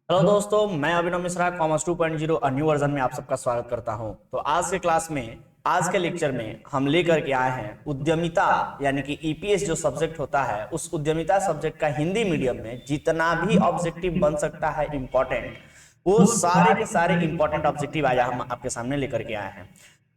Hello दोस्तों, मैं अभिनव Mishra commerce 2.0 new version में आप सबका स्वागत करता हूं। तो आज के क्लास में, आज के लेक्चर में हम लेकर के आए हैं उद्यमिता यानी कि ईपीएस जो सब्जेक्ट होता है, उस उद्यमिता सब्जेक्ट का हिंदी मीडियम में जितना भी ऑब्जेक्टिव बन सकता है इम्पोर्टेंट, वो सारे के सारे इंपॉर्टेंट ऑब्जेक्टिव आज हम आपके सामने लेकर के आए हैं।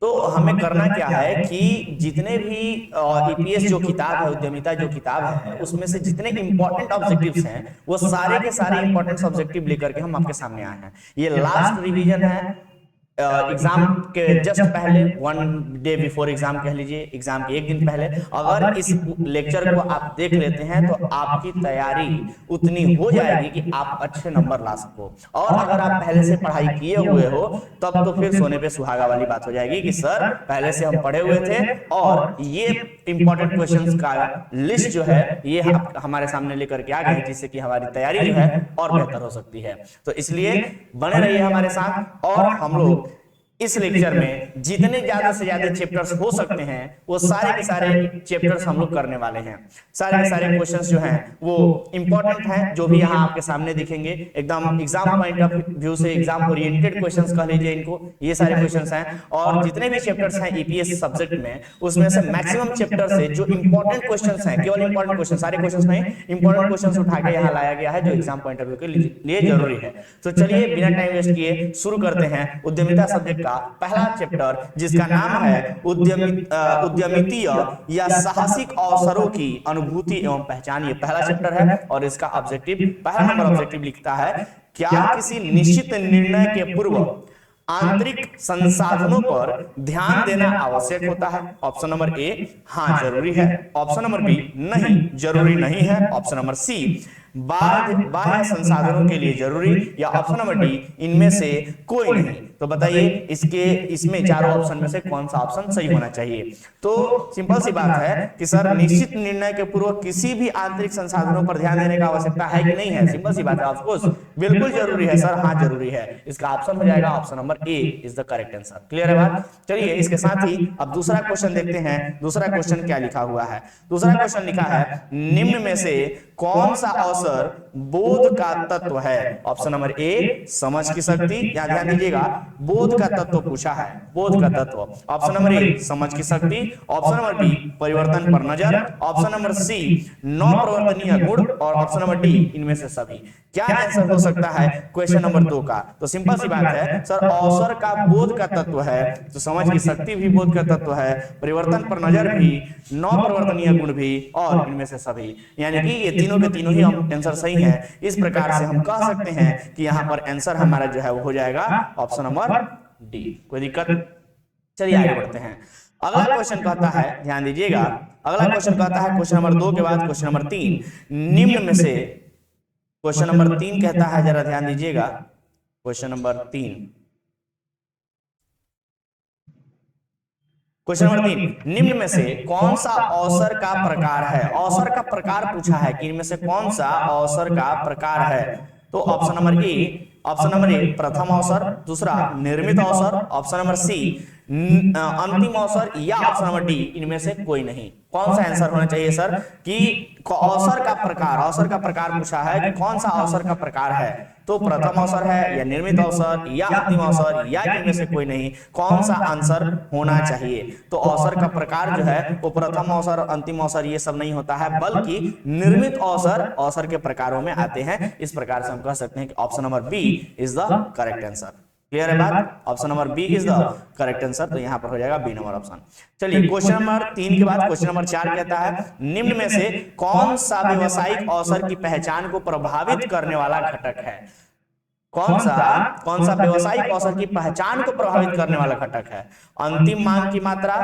तो हमें करना क्या है कि जितने भी ईपीएस जो किताब है, उद्यमिता जो किताब है, उसमें से जितने इंपॉर्टेंट ऑब्जेक्टिव्स हैं वो सारे के सारे इंपॉर्टेंट ऑब्जेक्टिव लेकर के हम आपके सामने आए हैं। ये लास्ट रिवीजन है एग्जाम के जस्ट पहले, 1 डे बिफोर एग्जाम कह लीजिए, एग्जाम के एक दिन पहले। अगर इस लेक्चर को आप देख लेते हैं तो आपकी तैयारी उतनी हो जाएगी कि आप अच्छे नंबर ला सको। और अगर आप पहले से पढ़ाई किए हुए हो तब तो फिर सोने पे सुहागा वाली बात हो जाएगी कि सर पहले से हम पढ़े हुए थे और ये इंपॉर्टेंट क्वेश्चंस का लिस्ट जो है ये हमारे सामने लेकर के आ गए, जिससे कि हमारी तैयारी जो है और बेहतर हो सकती है। तो इसलिए बने रहिए हमारे साथ और हम लोग इस लेक्चर में जितने ज्यादा से ज्यादा चैप्टर्स हो सकते हैं वो सारे के सारे चैप्टर्स हम लोग करने वाले हैं। सारे के सारे क्वेश्चंस जो हैं वो इंपॉर्टेंट हैं, जो भी यहाँ आपके सामने दिखेंगे एकदम एग्जाम पॉइंट ऑफ व्यू से एग्जाम ओरिएंटेड क्वेश्चंस कह लीजिए इनको, ये सारे क्वेश्चंस हैं। और जितने भी चैप्टर्स हैं ईपीएस सब्जेक्ट में, उसमें से मैक्सिमम चैप्टर से जो इंपॉर्टेंट क्वेश्चंस हैं, केवल इंपॉर्टेंट क्वेश्चन, सारे क्वेश्चंस नहीं, इंपॉर्टेंट क्वेश्चंस उठा के यहाँ लाया गया है जो एग्जाम पॉइंट ऑफ व्यू के लिए जरूरी है। तो चलिए बिना टाइम वेस्ट किए शुरू करते हैं उद्यमिता सब्जेक्ट का पहला चैप्टर, जिसका नाम है उद्यमितीय या साहसिक अवसरों की अनुभूति एवं पहचान। ये पहला चैप्टर है और इसका ऑब्जेक्टिव, पहला नंबर ऑब्जेक्टिव लिखता है, क्या किसी निश्चित निर्णय के पूर्व आंतरिक संसाधनों पर ध्यान देना आवश्यक होता है? ऑप्शन नंबर ए, हाँ जरूरी है। ऑप्शन नंबर बी, नहीं जरूरी नहीं है। ऑप्शन नंबर सी, बाह्य संसाधनों के लिए जरूरी। या ऑप्शन नंबर डी, इनमें से कोई नहीं। तो बताइए इसमें चारों ऑप्शन में से कौन सा ऑप्शन सही होना चाहिए? तो सिंपल सी बात है कि सर निश्चित निर्णय के पूर्व किसी भी आंतरिक संसाधनों पर ध्यान देने का आवश्यकता है कि नहीं है? सिंपल सी बात है, ऑफ कोर्स बिल्कुल जरूरी है सर, हाँ जरूरी है। इसका ऑप्शन हो जाएगा option number A is the correct answer. Clear है बात? चलिए इसके साथ ही अब दूसरा क्वेश्चन देखते हैं। दूसरा क्वेश्चन क्या लिखा हुआ है? दूसरा क्वेश्चन लिखा है, निम्न में से कौन सा अवसर बोध का तत्व है? ऑप्शन नंबर ए, समझ की शक्ति। यहां ध्यान दीजिएगा, बोध का तत्व पूछा है, बोध का तत्व। ऑप्शन नंबर ए, समझ की शक्ति। ऑप्शन नंबर बी, परिवर्तन पर नजर। ऑप्शन नंबर सी, नौ प्रवर्तनीय गुण। और ऑप्शन नंबर डी, इनमें से सभी। क्या आंसर हो सकता है क्वेश्चन नंबर 2 का? तो सिंपल सी बात है सर, अवसर का बोध का तत्व है तो समझ की शक्ति भी बोध का तत्व है, परिवर्तन पर नजर भी, नौ प्रवर्तनीय गुण भी, और इनमें से सभी। यानी कि ये तीनों के तीनों ही आंसर सही है। इस प्रकार से हम कह सकते हैं कि यहाँ पर आंसर हमारा जो है वो हो जाएगा ऑप्शन नंबर डी। कोई दिक्कत? चलिए आगे बढ़ते हैं। अगला क्वेश्चन कहता है, ध्यान दीजिएगा, अगला क्वेश्चन कहता है क्वेश्चन नंबर 2 के बाद क्वेश्चन नंबर 3, निम्न में से क्वेश्चन नंबर 3 कहता है, जरा ध्यान दीजिएगा, क्वेश्चन नंबर 3, क्वेश्चन नंबर 3, निम्न में से कौन सा अवसर का प्रकार है? अवसर का प्रकार पूछा है कि इनमें से कौन सा अवसर का प्रकार है? तो ऑप्शन नंबर ए, ऑप्शन नंबर ए प्रथम अवसर, दूसरा निर्मित अवसर, ऑप्शन नंबर सी अंतिम अवसर, या ऑप्शन नंबर डी, इनमें से कोई नहीं। कौन सा आंसर होना चाहिए सर कि अवसर का प्रकार, अवसर का प्रकार पूछा है कि कौन सा अवसर का प्रकार है? तो प्रथम अवसर है या निर्मित अवसर या अंतिम अवसर या इनमें से कोई नहीं, कौन सा आंसर होना चाहिए? तो अवसर का प्रकार जो है वो प्रथम अवसर, अंतिम अवसर ये सब नहीं होता है, बल्कि निर्मित अवसर अवसर के प्रकारों में आते हैं। इस प्रकार से हम कह सकते हैं कि option number B is the correct answer. Clear है बात? Option number B is the correct answer. तो यहां पर हो जाएगा बी नंबर ऑप्शन। चलिए क्वेश्चन नंबर 3 के बाद क्वेश्चन नंबर 4 कहता है, निम्न में से कौन सा व्यवसायिक अवसर की पहचान को प्रभावित करने वाला घटक है? कौन सा व्यवसायिक अवसर की पहचान को प्रभावित करने वाला घटक है? अंतिम मांग की मात्रा,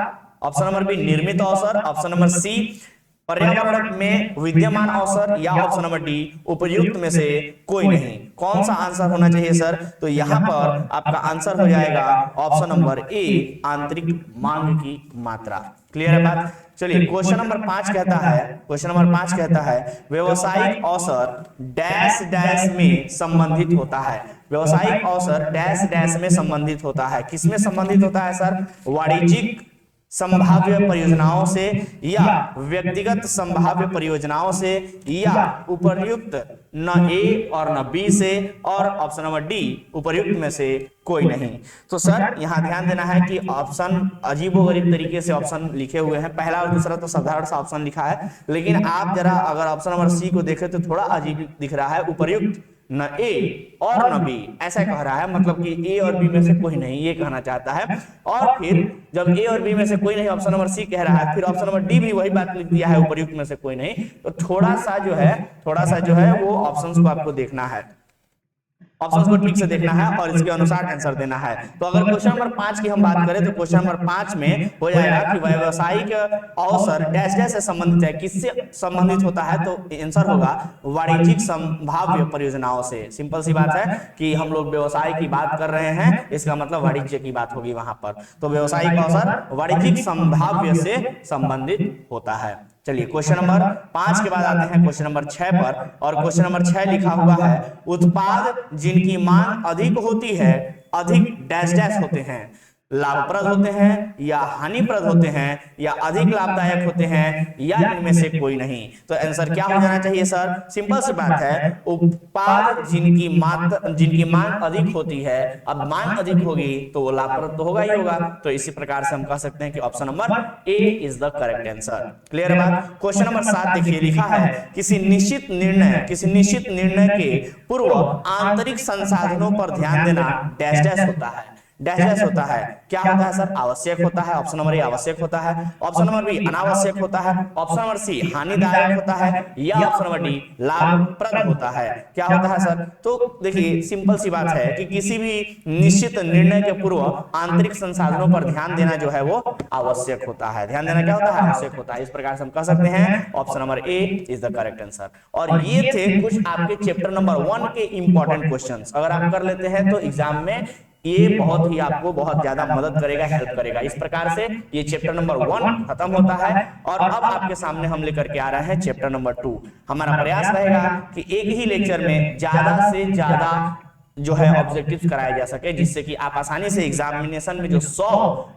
ऑप्शन नंबर बी निर्मित अवसर, ऑप्शन नंबर सी पर्यावरण में विद्यमान अवसर, या ऑप्शन नंबर डी उपयुक्त में से कोई नहीं। कौन सा आंसर होना चाहिए सर? तो यहाँ पर आपका आंसर हो जाएगा ऑप्शन नंबर ए, आंतरिक मांग की मात्रा। क्लियर है बात? चलिए क्वेश्चन नंबर 5 कहता है, क्वेश्चन नंबर 5 कहता है, व्यवसायिक अवसर डैश डैश में संबंधित होता है। व्यवसायिक अवसर डैश डैश में संबंधित होता है। किसमें संबंधित होता है सर? वाणिज्यिक संभाव्य परियोजनाओं से या व्यक्तिगत संभाव्य परियोजनाओं से या उपर्युक्त न ए और न बी से और ऑप्शन नंबर डी उपर्युक्त में से कोई नहीं। तो सर यहाँ ध्यान देना है कि ऑप्शन अजीबोगरीब तरीके से ऑप्शन लिखे हुए हैं, पहला और दूसरा तो साधारण सा ऑप्शन लिखा है, लेकिन आप जरा अगर ऑप्शन नंबर सी को देखें तो थोड़ा अजीब दिख रहा है, उपर्युक्त न ए और न बी ऐसा कह रहा है, मतलब कि ए और बी में से कोई नहीं ये कहना चाहता है। और फिर जब ए और बी में से कोई नहीं ऑप्शन नंबर सी कह रहा है, फिर ऑप्शन नंबर डी भी वही बात लिख दिया है, उपर्युक्त में से कोई नहीं। तो थोड़ा सा जो है वो ऑप्शंस को आपको देखना है, ऑप्शंस को ठीक से देखना है और इसके अनुसार आंसर देना है। तो अगर क्वेश्चन नंबर 5 की हम बात करें तो क्वेश्चन नंबर 5 में हो जाएगा कि व्यावसायिक अवसर डैश डैश से संबंधित है, किससे संबंधित होता है, तो आंसर होगा वाणिज्यिक संभाव्य परियोजनाओं से। सिंपल सी बात है कि हम लोग व्यवसाय की बात कर रहे हैं, इसका मतलब वाणिज्य की बात होगी वहां पर। तो व्यावसायिक अवसर वाणिज्यिक संभाव्य से संबंधित होता है। चलिए क्वेश्चन नंबर 5 के बाद आते हैं क्वेश्चन नंबर 6 पर, और क्वेश्चन नंबर 6 लिखा हुआ है उत्पाद जिनकी मांग अधिक होती है अधिक डैश डैश होते हैं, लाभप्रद होते हैं या हानिप्रद होते हैं या अधिक लाभदायक होते हैं या इनमें से कोई नहीं। तो आंसर क्या हो जाना चाहिए सर? सिंपल सी बात है, उत्पाद जिनकी मांग अधिक होती है। अब मांग अधिक होगी तो वो लाभप्रद तो होगा ही होगा, तो इसी प्रकार से हम कह सकते हैं कि option number A is the correct answer. Clear है बात? क्वेश्चन नंबर 7 देखिए, लिखा है किसी निश्चित निर्णय के पूर्व आंतरिक संसाधनों पर ध्यान देना डैश डैश होता है। डैश डैश होता है, क्या होता है सर? आवश्यक होता है। ऑप्शन नंबर ए आवश्यक होता है, ऑप्शन नंबर बी अनावश्यक होता है, ऑप्शन नंबर सी हानिदायक होता है या ऑप्शन नंबर डी लाभप्रद होता है। क्या होता है सर? तो देखिए सिंपल सी बात है कि किसी भी निश्चित निर्णय के पूर्व आंतरिक संसाधनों पर ध्यान देना जो है वो आवश्यक होता है। ध्यान देना क्या होता है? आवश्यक होता है। इस प्रकार से हम कह सकते हैं option number A is the correct answer. और ये थे कुछ आपके चैप्टर नंबर 1 के इंपॉर्टेंट क्वेश्चंस। अगर आप कर लेते हैं तो एग्जाम में ये बहुत ही आपको बहुत ज्यादा मदद करेगा, हेल्प करेगा। इस प्रकार से ये चैप्टर नंबर 1 खत्म होता है और अब आपके सामने हम लेकर के आ रहे हैं चैप्टर नंबर 2। हमारा प्रयास रहेगा कि एक ही लेक्चर में ज्यादा से ज्यादा जो है ऑब्जेक्टिव्स कराए जा सके, जिससे कि आप आसानी से एग्जामिनेशन में जो 100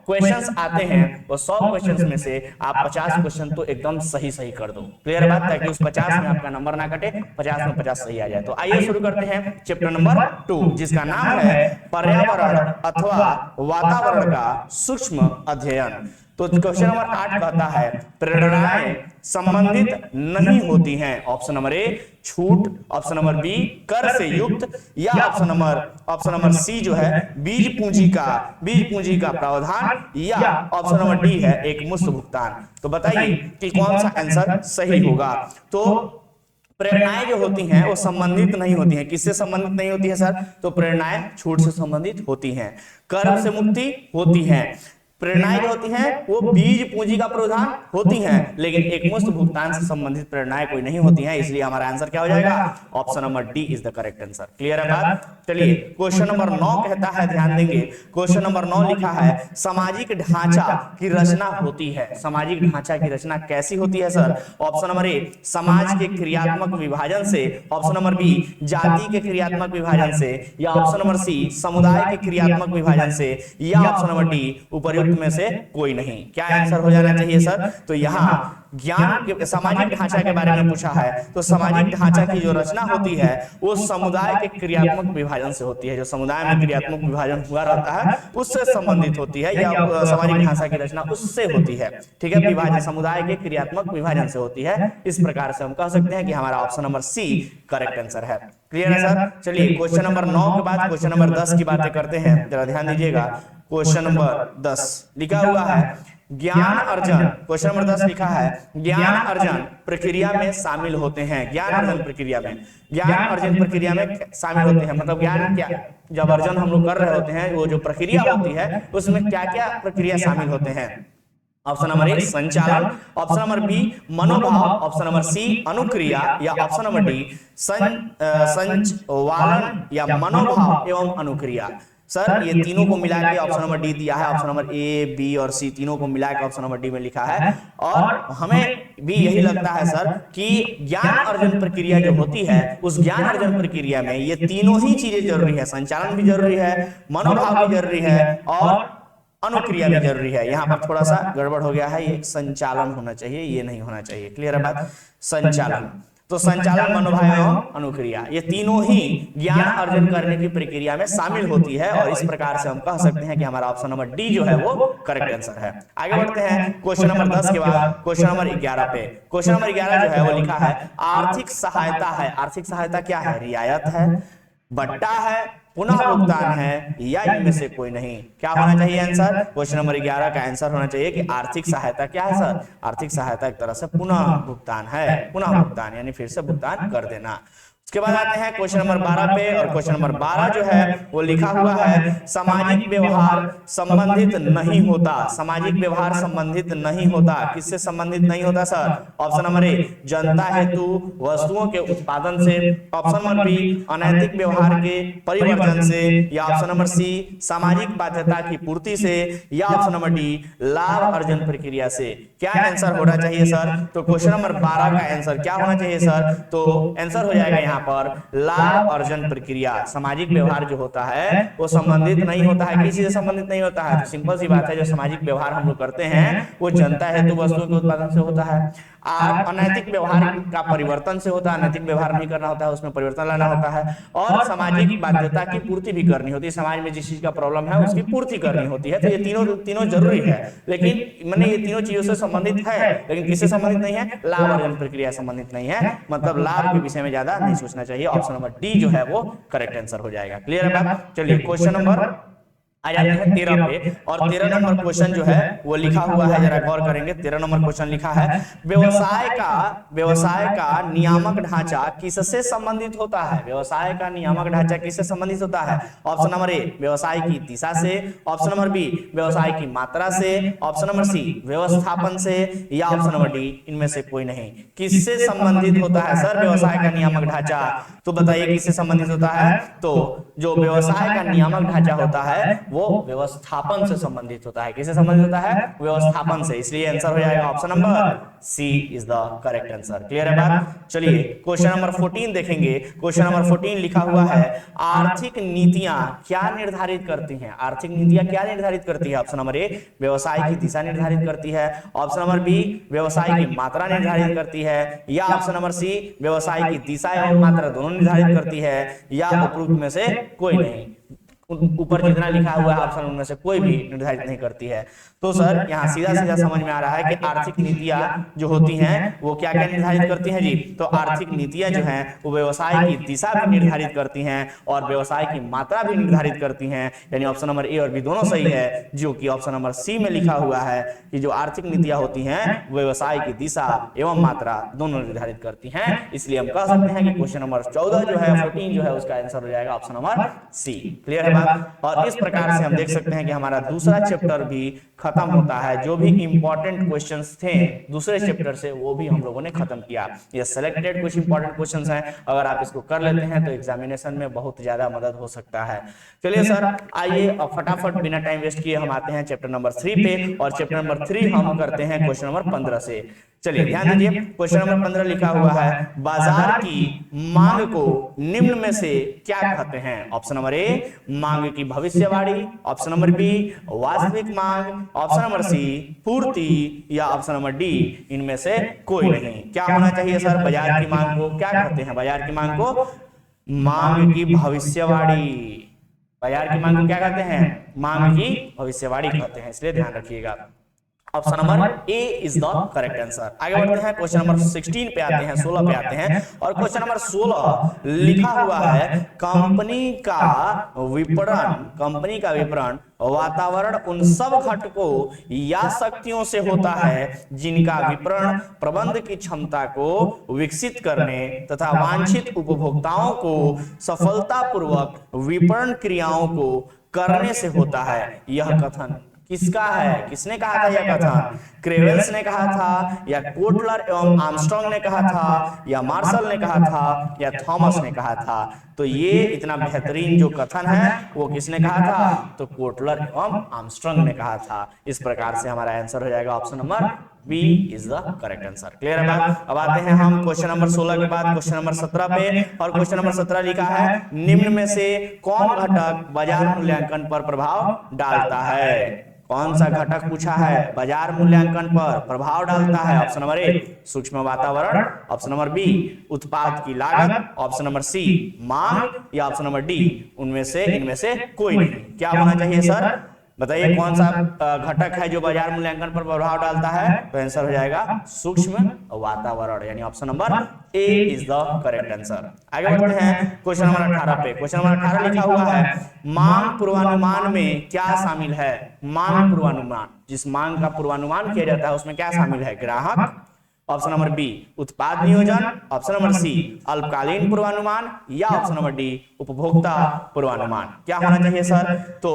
क्वेश्चंस आते हैं वो 100 क्वेश्चंस में से आप 50 क्वेश्चन तो एकदम सही कर दो। क्लियर बात? ताकि उस 50 में आपका नंबर ना कटे, 50 में 50 सही आ जाए। तो आइए शुरू करते हैं चैप्टर नंबर 2, जिसका नाम है पर्यावरण अथवा वातावरण का सूक्ष्म अध्ययन। तो क्वेश्चन नंबर 8 कहता है प्रेरणाएं संबंधित नहीं होती हैं। ऑप्शन नंबर ए छूट, ऑप्शन नंबर बी कर से युक्त, या ऑप्शन नंबर सी जो है बीज पूंजी का प्रावधान, या ऑप्शन नंबर डी है एक मुफ्त भुगतान। तो बताइए कि कौन सा आंसर सही होगा? तो प्रेरणाएं जो होती हैं वो संबंधित नहीं होती हैं। किससे संबंधित नहीं होती है सर? तो प्रेरणाएं छूट से संबंधित होती हैं, कर से मुक्ति होती है। प्रेरणाएं जो होती हैं वो बीज पूंजी का प्रावधान होती हैं, लेकिन एक मुफ्त भुगतान से संबंधित प्रेरणाएं कोई नहीं होती हैं। इसलिए हमारा आंसर क्या हो जाएगा? Option number D is the correct answer. Clear है बात? चलिए क्वेश्चन नंबर 9 कहता है, ध्यान देंगे, क्वेश्चन नंबर 9 लिखा है सामाजिक ढांचा की रचना होती है। सामाजिक ढांचा की रचना कैसी होती है सर? ऑप्शन नंबर ए समाज के क्रियात्मक विभाजन से, ऑप्शन नंबर बी जाति के क्रियात्मक विभाजन से, या ऑप्शन नंबर सी समुदाय के क्रियात्मक विभाजन से, या ऑप्शन नंबर डी उपर्युक्त में से कोई नहीं। क्या आंसर हो जाना चाहिए सर? तो यहाँ ज्ञान के सामाजिक ढांचा के बारे में पूछा है, तो सामाजिक ढांचा की जो रचना होती है वो समुदाय के क्रियात्मक विभाजन से होती है। जो समुदाय में क्रियात्मक विभाजन हुआ रहता है उससे संबंधित होती है, या सामाजिक ढांचा की रचना उससे होती है। ठीक है, विभाजन समुदाय के क्रियात्मक विभाजन से होती है। इस प्रकार से हम कह सकते हैं कि हमारा option number C correct answer है। क्लियर है सर? चलिए क्वेश्चन नंबर 9 के बाद क्वेश्चन नंबर 10 की बातें करते हैं। जरा ध्यान दीजिएगा, क्वेश्चन नंबर 10 लिखा हुआ है ज्ञान अर्जन। क्वेश्चन नंबर 10 लिखा है ज्ञान अर्जन प्रक्रिया में शामिल होते हैं। ज्ञान अर्जन प्रक्रिया में शामिल होते हैं, मतलब ज्ञान क्या जब अर्जन हम लोग कर रहे होते हैं, वो जो प्रक्रिया होती है उसमें क्या क्या प्रक्रिया शामिल होते हैं? ऑप्शन नंबर ए संचालन, ऑप्शन नंबर बी मनोभाव, ऑप्शन नंबर सी अनुक्रिया, या ऑप्शन नंबर डी संचवालन या मनोभाव एवं अनुक्रिया। सर ये तीनों को मिला के ऑप्शन नंबर डी दिया है। ऑप्शन नंबर ए, बी और सी तीनों को मिला के ऑप्शन नंबर डी में लिखा है, और हमें भी यही लगता है सर कि ज्ञान अर्जन प्रक्रिया जो होती है उस ज्ञान अर्जन प्रक्रिया में ये तीनों ही चीजें जरूरी है। संचालन भी जरूरी है, मनोभाव भी जरूरी है, और अनुक्रिया भी जरूरी है। यहाँ पर थोड़ा सा गड़बड़ हो गया है, ये संचालन होना चाहिए, ये नहीं होना चाहिए। क्लियर है बात? संचालन, तो संचालन, मनोभाव एवं अनुक्रिया, ये तीनों ही ज्ञान अर्जन करने की प्रक्रिया में शामिल होती है, और इस प्रकार से हम कह सकते हैं कि हमारा ऑप्शन नंबर डी जो है वो करेक्ट आंसर है। आगे बढ़ते हैं क्वेश्चन नंबर 10 के बाद क्वेश्चन नंबर 11 पे। क्वेश्चन नंबर 11 जो है वो लिखा है आर्थिक सहायता है। आर्थिक सहायता क्या है? रियायत है, बट्टा है, पुनः भुगतान है, या इनमें से कोई नहीं। क्या होना चाहिए आंसर? क्वेश्चन नंबर 11 का आंसर होना चाहिए कि आर्थिक सहायता क्या है सर? आर्थिक सहायता एक तरह से पुनः भुगतान है। पुनः भुगतान यानी फिर से भुगतान कर देना। उसके बाद आते हैं क्वेश्चन नंबर 12 पे, और क्वेश्चन नंबर 12 जो है वो लिखा हुआ है सामाजिक व्यवहार संबंधित नहीं होता। सामाजिक व्यवहार संबंधित नहीं होता, किससे संबंधित नहीं होता सर? ऑप्शन नंबर ए जनता हेतु वस्तुओं के उत्पादन से, ऑप्शन नंबर बी अनैतिक व्यवहार के परिवर्तन से, या ऑप्शन नंबर सी सामाजिक बाध्यता की पूर्ति से, या ऑप्शन नंबर डी लाभ अर्जन प्रक्रिया से। क्या आंसर होना चाहिए सर? तो क्वेश्चन नंबर 12 का आंसर क्या होना चाहिए सर? तो आंसर हो जाएगा यहाँ पर लाभ अर्जन प्रक्रिया। सामाजिक व्यवहार जो होता है वो संबंधित नहीं होता है, किसी से संबंधित नहीं होता है। तो सिंपल सी बात है, जो सामाजिक व्यवहार हम लोग करते हैं वो जनता हेतु वस्तुओं के उत्पादन से होता है। अनैतिक व्यवहार का परिवर्तन से होता है, अनैतिक व्यवहार नहीं करना होता है, उसमें परिवर्तन लाना होता है। और सामाजिक बाध्यता की पूर्ति भी करनी होती है, समाज में जिस चीज का प्रॉब्लम है उसकी पूर्ति करनी होती है। तो ये तीनों जरूरी है, लेकिन मैंने ये तीनों चीजों से संबंधित है, लेकिन किससे संबंधित नहीं है? लाभ अर्जन प्रक्रिया संबंधित नहीं है, मतलब लाभ के विषय में ज्यादा नहीं सोचना चाहिए। ऑप्शन नंबर डी जो है वो करेक्ट आंसर हो जाएगा। क्लियर है बात? चलिए क्वेश्चन नंबर आ जाते हैं 13 पे, और 13 नंबर क्वेश्चन जो है वो लिखा हुआ है, जरा गौर करेंगे। 13 नंबर क्वेश्चन लिखा है व्यवसाय का नियामक ढांचा किससे संबंधित होता है? व्यवसाय का नियामक ढांचा किससे संबंधित होता है? ऑप्शन नंबर ए व्यवसाय की दिशा से, ऑप्शन नंबर बी व्यवसाय की मात्रा से, ऑप्शन नंबर सी व्यवस्थापन से, या ऑप्शन नंबर डी इनमें से कोई नहीं। किससे संबंधित होता है सर व्यवसाय का नियामक ढांचा? तो बताइए किससे संबंधित होता है? तो जो व्यवसाय का नियामक ढांचा होता है वो व्यवस्थापन से संबंधित होता है। किससे संबंधित होता है? व्यवस्थापन से। इसलिए आंसर हो जाएगा option number C is the correct answer. Clear है बात? चलिए क्वेश्चन नंबर 14 देखेंगे। क्वेश्चन नंबर 14 लिखा हुआ है आर्थिक नीतियां क्या निर्धारित करती हैं? आर्थिक नीतियां क्या निर्धारित करती है? ऑप्शन नंबर ए व्यवसाय की दिशा निर्धारित करती है, ऑप्शन नंबर बी व्यवसाय की मात्रा निर्धारित करती है, या ऑप्शन नंबर सी व्यवसाय की दिशा एवं मात्रा दोनों निर्धारित करती है, या उपरोक्त में से कोई नहीं। ऊपर जितना लिखा हुआ है ऑप्शन उनमें से कोई भी निर्धारित नहीं करती है। तो सर यहाँ सीधा सीधा समझ में आ रहा है कि आर्थिक नीतियां जो होती हैं वो क्या क्या निर्धारित करती हैं जी? तो आर्थिक नीतियां जो हैं वो व्यवसाय की दिशा भी निर्धारित करती हैं और व्यवसाय की मात्रा भी निर्धारित करती हैं, यानी ऑप्शन नंबर ए और बी दोनों सही है, जो कि ऑप्शन नंबर सी में लिखा हुआ है कि जो आर्थिक नीतियां होती हैं व्यवसाय की दिशा एवं मात्रा दोनों निर्धारित करती हैं। इसलिए हम कह सकते हैं कि क्वेश्चन नंबर 14 जो है 14 जो है उसका आंसर हो जाएगा ऑप्शन नंबर सी। क्लियर है? और इस प्रकार से हम देख सकते हैं कि हमारा दूसरा चैप्टर भी खत्म होता है। जो भी इंपॉर्टेंट क्वेश्चंस थे दूसरे चैप्टर से वो भी हम लोगों ने खत्म किया। ये सिलेक्टेड कुछ इंपॉर्टेंट क्वेश्चंस हैं, अगर आप इसको कर लेते हैं तो एग्जामिनेशन में बहुत ज्यादा मदद हो सकता है। चलिए सर आइए अब फटाफट बिना टाइम वेस्ट किए हम आते हैं चैप्टर नंबर 3 पे, और चैप्टर नंबर 3 हम करते हैं क्वेश्चन नंबर 15 से। चलिए ध्यान दीजिए, क्वेश्चन नंबर 15 लिखा हुआ है बाजार की मांग को निम्न में से क्या कहते हैं? ऑप्शन नंबर ए मांग की भविष्यवाणी, ऑप्शन नंबर बी वास्तविक मांग, ऑप्शन नंबर सी पूर्ति, या ऑप्शन नंबर डी इनमें से कोई नहीं। क्या होना चाहिए सर? बाजार की मांग को क्या कहते हैं? बाजार की मांग को मांग की भविष्यवाणी। बाजार की मांग को क्या कहते हैं? मांग की भविष्यवाणी कहते हैं, इसलिए ध्यान रखिएगा। Option number A is the correct answer. आगे बढ़ते हैं क्वेश्चन नंबर 16 पे आते हैं, 16 पे आते हैं, और क्वेश्चन नंबर 16 लिखा हुआ है कंपनी का विपणन वातावरण उन सब घटकों या शक्तियों से होता है जिनका विपणन प्रबंध की क्षमता को विकसित करने तथा वांछित उपभोक्ताओं को सफलतापूर्वक विपणन क्रियाओं को करने से होता है। यह कथन किसका है? किसने कहा था यह कथन? क्रेवेल्स ने कहा था, या कोटलर एवं आर्मस्ट्रांग ने कहा था, या मार्शल ने कहा था, या थॉमस ने कहा था? तो ये इतना बेहतरीन जो कथन है वो किसने कहा था? तो कोटलर एवं आर्मस्ट्रांग ने कहा था। इस प्रकार से हमारा आंसर हो जाएगा option number B is the correct answer. Clear है बात। अब आते हैं हम क्वेश्चन नंबर 16 के बाद क्वेश्चन नंबर 17 पे, और क्वेश्चन नंबर 17 लिखा है निम्न में से कौन घटक बाजार मूल्यांकन पर प्रभाव डालता है। कौन सा घटक पूछा है बाजार मूल्यांकन पर प्रभाव डालता है। ऑप्शन नंबर ए सूक्ष्म वातावरण, ऑप्शन नंबर बी उत्पाद की लागत, ऑप्शन नंबर सी मांग, या ऑप्शन नंबर डी इनमें से कोई नहीं। क्या होना चाहिए सर, बताइए कौन सा घटक है जो बाजार मूल्यांकन पर प्रभाव डालता है। तो आंसर हो जाएगा सूक्ष्म वातावरण, यानी option number A is the correct answer. आगे बढ़ते हैं क्वेश्चन नंबर 18 पे। क्वेश्चन नंबर 18 लिखा हुआ है मांग पूर्वानुमान में क्या शामिल है। मांग पूर्वानुमान, जिस मांग का पूर्वानुमान किया जाता है उसमें क्या शामिल है, ग्राहक, ऑप्शन नंबर बी उत्पाद नियोजन, ऑप्शन नंबर सी अल्पकालीन पूर्वानुमान, या ऑप्शन नंबर डी उपभोक्ता पूर्वानुमान। क्या होना चाहिए सर, तो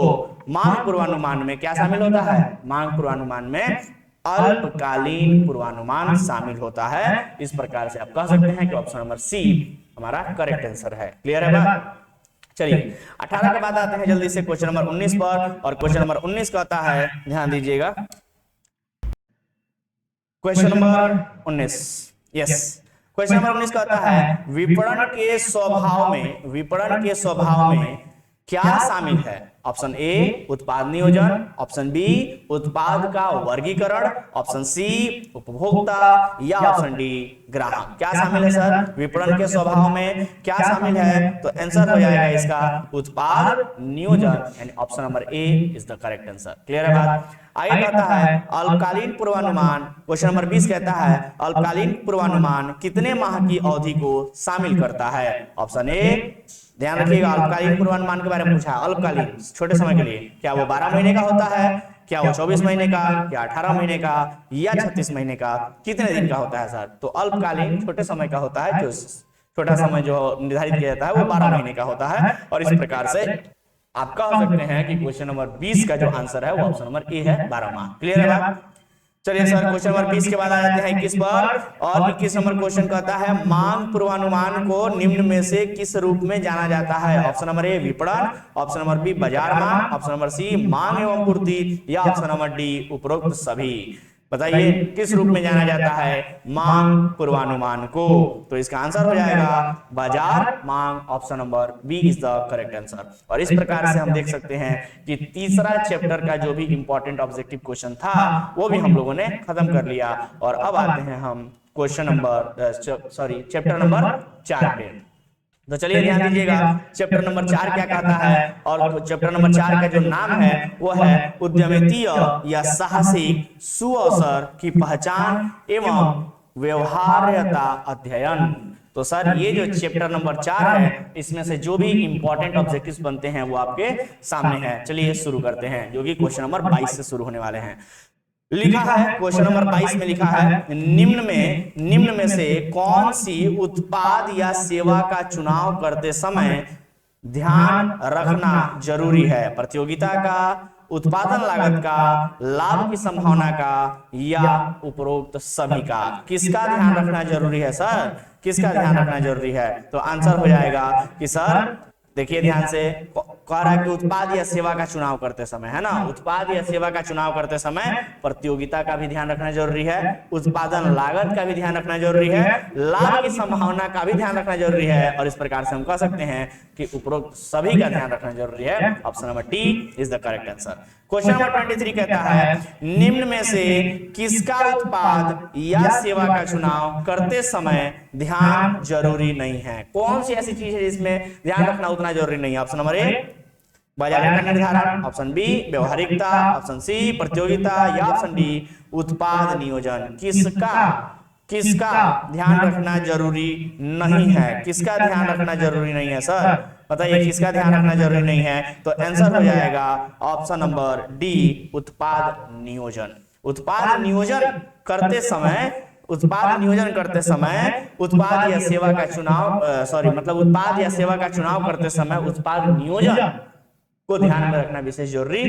मांग पूर्वानुमान में क्या शामिल होता है, मांग पूर्वानुमान में अल्पकालीन पूर्वानुमान शामिल होता है। इस प्रकार से आप कह सकते हैं कि ऑप्शन नंबर सी हमारा करेक्ट आंसर है। क्लियर है बात। चलिए 18 के बाद आते हैं जल्दी से क्वेश्चन नंबर 19 पर, और क्वेश्चन नंबर 19 कहता है, ध्यान दीजिएगा, question number 19, yes, question number 19 कहता है विपणन के स्वभाव में क्या शामिल है। ऑप्शन ए उत्पाद नियोजन, ऑप्शन बी उत्पाद का वर्गीकरण, ऑप्शन सी उपभोक्ता, या ऑप्शन डी ग्राहक। क्या शामिल है सर, विपणन के स्वभाव में क्या शामिल है, तो आंसर हो जाएगा इसका उत्पाद नियोजन, यानी option number A is the correct answer. Clear है बात। आगे कहता है अल्पकालीन पूर्वानुमान, क्वेश्चन नंबर 20 कहता है अल्पकालीन पूर्वानुमान कितने माह की अवधि को शामिल करता है। ऑप्शन ए, ध्यान रखिएगा अल्पकालीन पूर्वानुमान के बारे में पूछा, अल्पकालीन छोटे समय के लिए, क्या वो 12 महीने का होता है, क्या वो 24 महीने का, क्या 18 महीने का, या 36 महीने का, कितने दिन का होता है सर। तो अल्पकालीन छोटे समय का होता है, जो छोटा समय जो निर्धारित किया जाता है वो 12 महीने का होता है। और इस प्रकार से आप कह सकते हैं कि क्वेश्चन नंबर 20 का जो आंसर है वो ऑप्शन नंबर ए है, 12 माह। क्लियर है बात। चलिए सर क्वेश्चन नंबर 20 के बाद आ जाते हैं 21 पर, और 21 नंबर क्वेश्चन कहता है मांग पूर्वानुमान को निम्न में से किस रूप में जाना जाता है। ऑप्शन नंबर ए विपणन, ऑप्शन नंबर बी बाजार मांग, ऑप्शन नंबर सी मांग एवं पूर्ति, या ऑप्शन नंबर डी उपरोक्त सभी। बताइए किस रूप में जाना जाता है मांग पूर्वानुमान को। तो इसका आंसर हो जाएगा बाजार मांग, option number B is the correct answer. और इस प्रकार से हम देख सकते हैं कि तीसरा चैप्टर का जो भी इंपॉर्टेंट ऑब्जेक्टिव क्वेश्चन था वो भी हम लोगों ने खत्म कर लिया। और अब आते हैं हम क्वेश्चन नंबर चैप्टर नंबर 4 पे। तो चलिए ध्यान दीजिएगा चैप्टर नंबर 4 क्या कहता है, और चैप्टर नंबर 4 का जो नाम है वो है उद्यमितीय या साहसिक सुअवसर की पहचान एवं व्यवहार्यता अध्ययन। तो सर ये जो चैप्टर नंबर 4 है इसमें से जो भी इंपॉर्टेंट ऑब्जेक्टिव्स बनते हैं वो आपके सामने हैं। चलिए शुरू करते हैं, जो कि क्वेश्चन नंबर 22 से शुरू होने वाले हैं। लिखा है क्वेश्चन नंबर 22 में लिखा है निम्न में से कौन सी उत्पाद या सेवा का चुनाव करते समय ध्यान रखना जरूरी है। प्रतियोगिता का, उत्पादन लागत का, लाभ की संभावना का, या उपरोक्त सभी का। किसका ध्यान रखना जरूरी है सर, किसका ध्यान रखना जरूरी है। तो आंसर हो जाएगा कि सर देखिए ध्यान से, कह रहा है कि उत्पाद या सेवा का चुनाव करते समय, है ना, उत्पाद या सेवा का चुनाव करते समय प्रतियोगिता का भी ध्यान रखना जरूरी है, उत्पादन लागत का भी ध्यान रखना जरूरी है, लाभ की संभावना का भी ध्यान रखना जरूरी है। और इस प्रकार से हम कह सकते हैं कि उपरोक्त सभी का ध्यान रखना जरूरी है। Option number D is the correct answer. Question number 23 कहता है निम्न में से किसका उत्पाद या सेवा का चुनाव करते समय ध्यान जरूरी नहीं है। कौन सी ऐसी चीज है जिसमें ध्यान रखना उतना जरूरी नहीं है। ऑप्शन नंबर ए बाजार का निर्धारण, ऑप्शन बी व्यवहारिकता, ऑप्शन सी प्रतियोगिता, या ऑप्शन डी उत्पाद नियोजन। किसका ध्यान रखना जरूरी नहीं है, किसका ध्यान रखना जरूरी नहीं है सर, बताइए किसका ध्यान रखना जरूरी नहीं है। तो आंसर हो जाएगा ऑप्शन नंबर डी उत्पाद नियोजन। उत्पाद नियोजन करते समय उत्पाद या सेवा का चुनाव उत्पाद या सेवा का चुनाव करते समय उत्पाद नियोजन को ध्यान में रखना विशेष जरूरी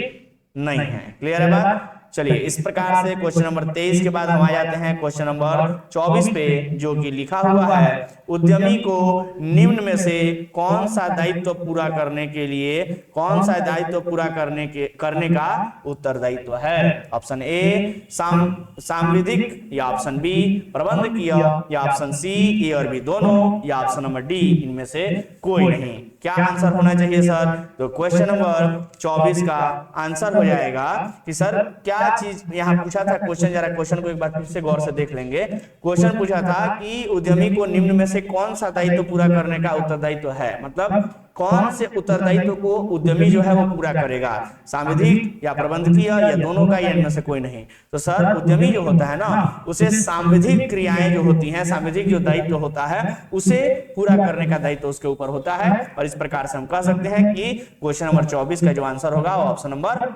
नहीं है। क्लियर है बात। चलिए इस प्रकार से क्वेश्चन नंबर 23 के बाद हम आ जाते हैं क्वेश्चन नंबर 24 पे, जो कि लिखा हुआ है उद्यमी को निम्न में से कौन सा दायित्व पूरा करने के लिए कौन सा दायित्व पूरा करने का उत्तरदायित्व है। ऑप्शन ए सांविधिक, या ऑप्शन बी प्रबंधकीय, या ऑप्शन सी ए और बी दोनों, या ऑप्शन नंबर डी इनमें से कोई नहीं। क्या आंसर होना चाहिए सर? तो क्वेश्चन नंबर 24 का आंसर हो जाएगा कि सर क्या चीज यहाँ पूछा था क्वेश्चन, जरा क्वेश्चन को एक बार फिर से गौर से देख लेंगे। क्वेश्चन पूछा था कि उद्यमी को निम्न में से कौन सा दायित्व पूरा करने का उत्तरदायित्व है, मतलब कौन से उत्तरदायित्व को उद्यमी जो है वो पूरा करेगा, सांविधिक या प्रबंधकीय या दोनों का, या इनमें से कोई नहीं। तो सर उद्यमी जो होता है ना, उसे सांविधिक क्रियाएं जो होती हैं, सांविधिक जो दायित्व होता है उसे पूरा करने का दायित्व उसके ऊपर होता है। और इस प्रकार से हम कह सकते हैं कि क्वेश्चन नंबर 24 का जो आंसर होगा वो ऑप्शन नंबर